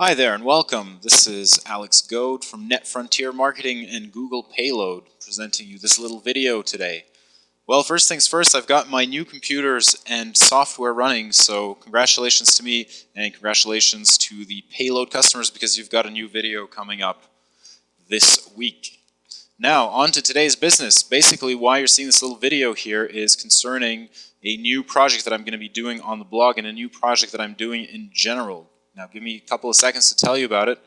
Hi there and welcome. This is Alex Goad from NetFrontier Marketing and Google Payload presenting you this little video today. Well, first things first, I've got my new computers and software running, so congratulations to me and congratulations to the Payload customers because you've got a new video coming up this week. Now, on to today's business. Basically, why you're seeing this little video here is concerning a new project that I'm going to be doing on the blog and a new project that I'm doing in general. Now, give me a couple of seconds to tell you about it.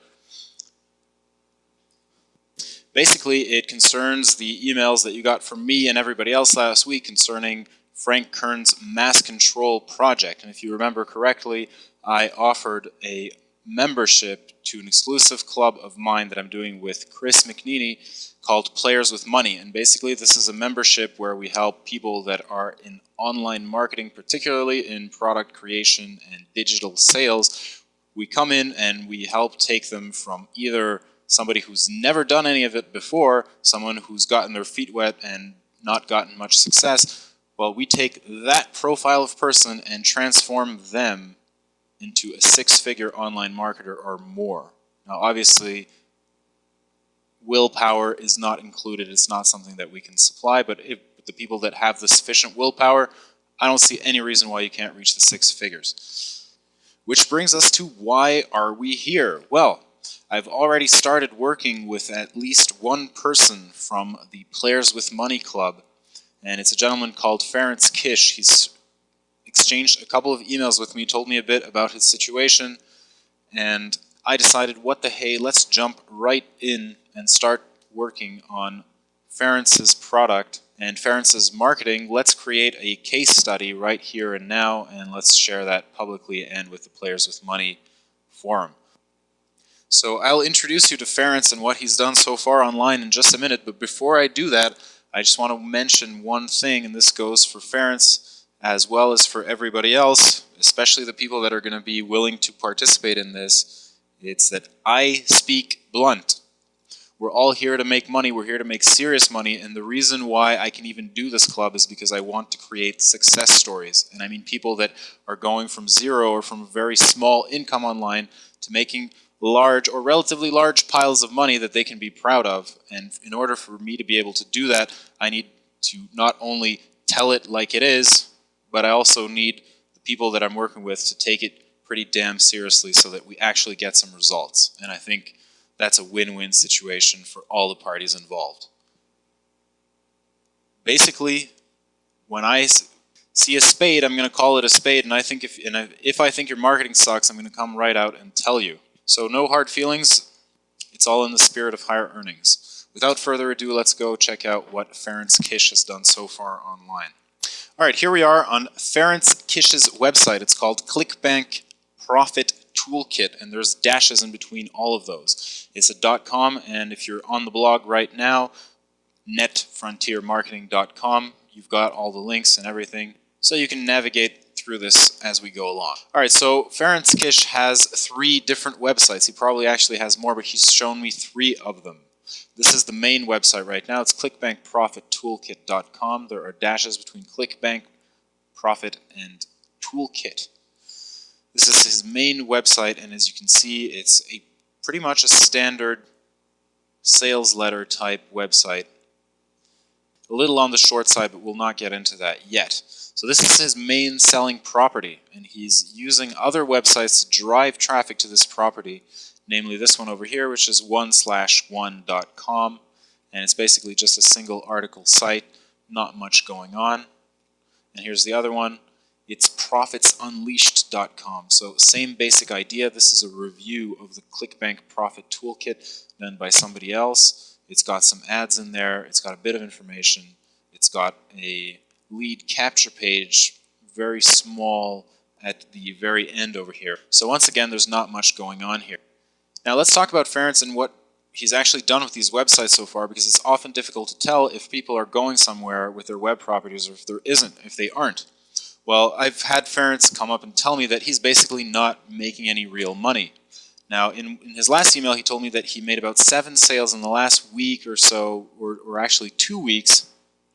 Basically, it concerns the emails that you got from me and everybody else last week concerning Frank Kern's Mass Control project. And if you remember correctly, I offered a membership to an exclusive club of mine that I'm doing with Chris McNeely called Players with Money. And basically, this is a membership where we help people that are in online marketing, particularly in product creation and digital sales. We come in and we help take them from either somebody who's never done any of it before, someone who's gotten their feet wet and not gotten much success. Well, we take that profile of person and transform them into a six-figure online marketer or more. Now, obviously, willpower is not included. It's not something that we can supply, but if the people that have the sufficient willpower, I don't see any reason why you can't reach the six figures. Which brings us to why are we here? Well, I've already started working with at least one person from the Players with Money Club, and it's a gentleman called Ferenc Kish. He's exchanged a couple of emails with me, told me a bit about his situation, and I decided, what the hey, let's jump right in and start working on Ferenc's product and Ferenc's marketing. Let's create a case study right here and now, and let's share that publicly and with the Players with Money forum. So I'll introduce you to Ferenc and what he's done so far online in just a minute, but before I do that, I just want to mention one thing, and this goes for Ferenc as well as for everybody else, especially the people that are going to be willing to participate in this. It's that I speak blunt. We're all here to make money. We're here to make serious money. And the reason why I can even do this club is because I want to create success stories. And I mean people that are going from zero or from a very small income online to making large or relatively large piles of money that they can be proud of. And in order for me to be able to do that, I need to not only tell it like it is, but I also need the people that I'm working with to take it pretty damn seriously so that we actually get some results. And I think that's a win-win situation for all the parties involved. Basically, when I see a spade, I'm going to call it a spade, and if I think your marketing sucks, I'm going to come right out and tell you. So no hard feelings. It's all in the spirit of higher earnings. Without further ado, let's go check out what Ferenc Kish has done so far online. All right, here we are on Ferenc Kish's website. It's called ClickBank Profit Toolkit, and there's dashes in between all of those. It's a .com, and if you're on the blog right now, netfrontiermarketing.com, you've got all the links and everything, so you can navigate through this as we go along. All right, so Ferenc Kish has 3 different websites. He probably actually has more, but he's shown me 3 of them. This is the main website right now. It's clickbankprofittoolkit.com. There are dashes between ClickBank, Profit, and Toolkit. This is his main website, and as you can see, it's pretty much a standard sales letter type website. A little on the short side, but we'll not get into that yet. So this is his main selling property, and he's using other websites to drive traffic to this property, namely this one over here, which is 1/1.com, and it's basically just a single article site, not much going on. And here's the other one. It's profitsunleashed.com. So same basic idea. This is a review of the ClickBank Profit Toolkit done by somebody else. It's got some ads in there. It's got a bit of information. It's got a lead capture page, very small at the very end over here. So once again, there's not much going on here. Now let's talk about Ferenc and what he's actually done with these websites so far, because it's often difficult to tell if people are going somewhere with their web properties or if they aren't. Well, I've had Ferenc come up and tell me that he's basically not making any real money. Now, in his last email, he told me that he made about 7 sales in the last week or so, or actually 2 weeks,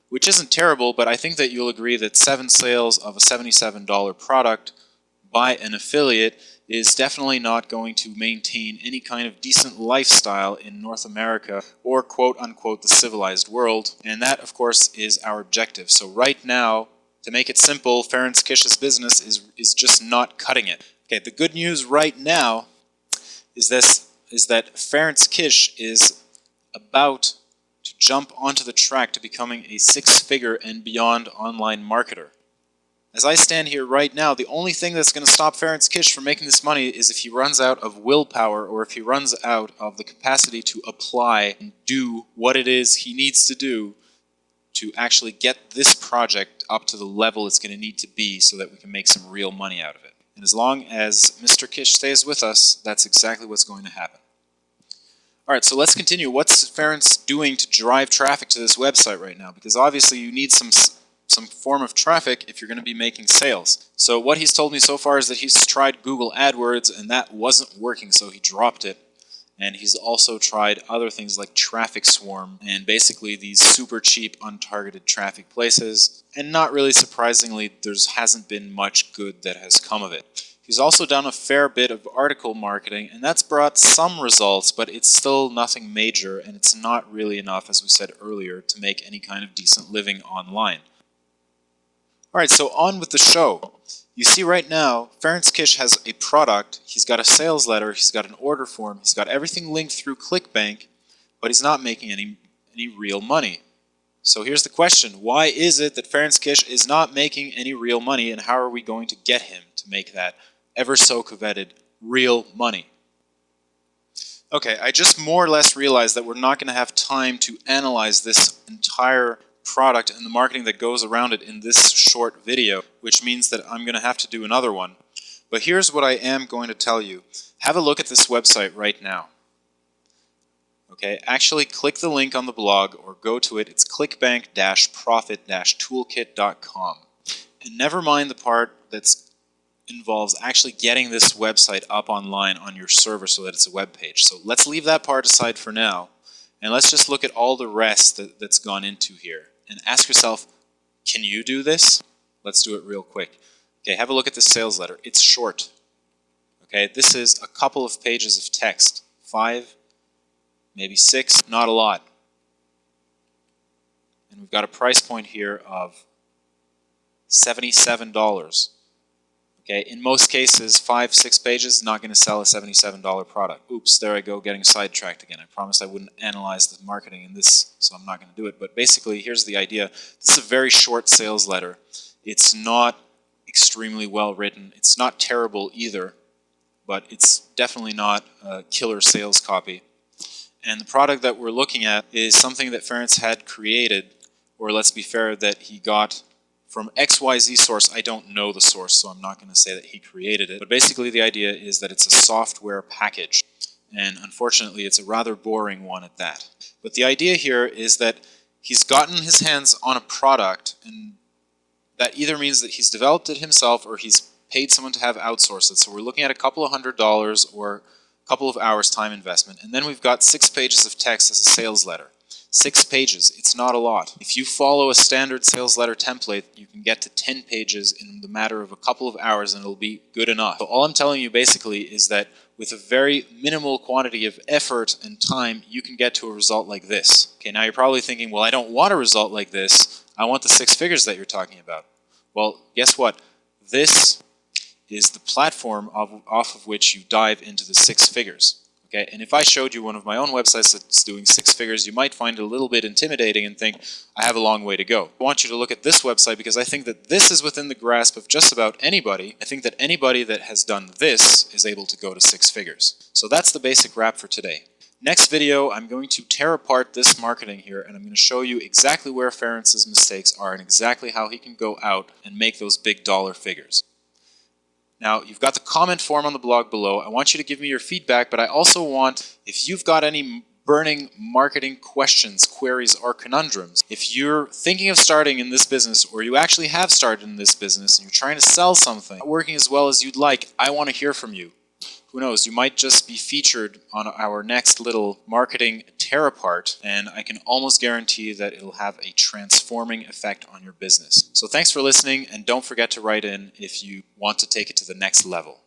which isn't terrible, but I think that you'll agree that 7 sales of a $77 product by an affiliate is definitely not going to maintain any kind of decent lifestyle in North America or quote-unquote the civilized world, and that of course is our objective. So right now, to make it simple, Ferenc Kish's business is just not cutting it. Okay, the good news right now is that Ferenc Kish is about to jump onto the track to becoming a six-figure and beyond online marketer. As I stand here right now, the only thing that's going to stop Ferenc Kish from making this money is if he runs out of willpower, or if he runs out of the capacity to apply and do what it is he needs to do to actually get this project up to the level it's going to need to be so that we can make some real money out of it. And as long as Mr. Kish stays with us, that's exactly what's going to happen. Alright, so let's continue. What's Ferenc doing to drive traffic to this website right now? Because obviously you need some form of traffic if you're going to be making sales. So what he's told me so far is that he's tried Google AdWords and that wasn't working, so he dropped it. And he's also tried other things like Traffic Swarm and basically these super cheap untargeted traffic places. And not really surprisingly, there hasn't been much good that has come of it. He's also done a fair bit of article marketing, and that's brought some results, but it's still nothing major, and it's not really enough, as we said earlier, to make any kind of decent living online. Alright, so on with the show. You see right now, Ferenc Kish has a product, he's got a sales letter, he's got an order form, he's got everything linked through ClickBank, but he's not making any real money. So here's the question, why is it that Ferenc Kish is not making any real money, and how are we going to get him to make that ever so coveted real money? Okay, I just more or less realized that we're not going to have time to analyze this entire product and the marketing that goes around it in this short video, which means that I'm going to have to do another one. But here's what I am going to tell you. Have a look at this website right now. Okay, actually click the link on the blog or go to it. It's clickbank-profit-toolkit.com. And never mind the part that involves actually getting this website up online on your server so that it's a web page. So let's leave that part aside for now, and let's just look at all the rest that's gone into here. And ask yourself, can you do this? Let's do it real quick. Okay, have a look at this sales letter. It's short. Okay, this is a couple of pages of text. 5, maybe 6, not a lot. And we've got a price point here of $77. Okay, in most cases, 5, 6 pages is not going to sell a $77 product. Oops, there I go, getting sidetracked again. I promised I wouldn't analyze the marketing in this, so I'm not going to do it. But basically, here's the idea. This is a very short sales letter. It's not extremely well written. It's not terrible either, but it's definitely not a killer sales copy. And the product that we're looking at is something that Ferenc had created, or let's be fair, that he got from XYZ source. I don't know the source, so I'm not going to say that he created it. But basically the idea is that it's a software package. And unfortunately, it's a rather boring one at that. But the idea here is that he's gotten his hands on a product, and that either means that he's developed it himself or he's paid someone to have outsourced it. So we're looking at a couple of $100 or a couple of hours time investment. And then we've got 6 pages of text as a sales letter. 6 pages, it's not a lot. If you follow a standard sales letter template, you can get to 10 pages in the matter of a couple of hours and it'll be good enough. So all I'm telling you basically is that with a very minimal quantity of effort and time, you can get to a result like this. Okay, now you're probably thinking, well, I don't want a result like this. I want the 6 figures that you're talking about. Well, guess what? This is the platform off of which you dive into the 6 figures. Okay, and if I showed you one of my own websites that's doing 6 figures, you might find it a little bit intimidating and think, I have a long way to go. I want you to look at this website because I think that this is within the grasp of just about anybody. I think that anybody that has done this is able to go to 6 figures. So that's the basic wrap for today. Next video, I'm going to tear apart this marketing here and I'm going to show you exactly where Ferenc's mistakes are and exactly how he can go out and make those big dollar figures. Now, you've got the comment form on the blog below. I want you to give me your feedback, but I also want, if you've got any burning marketing questions, queries, or conundrums, if you're thinking of starting in this business, or you actually have started in this business, and you're trying to sell something, not working as well as you'd like, I want to hear from you. Who knows, you might just be featured on our next little marketing tear apart, and I can almost guarantee that it'll have a transforming effect on your business. So thanks for listening, and don't forget to write in if you want to take it to the next level.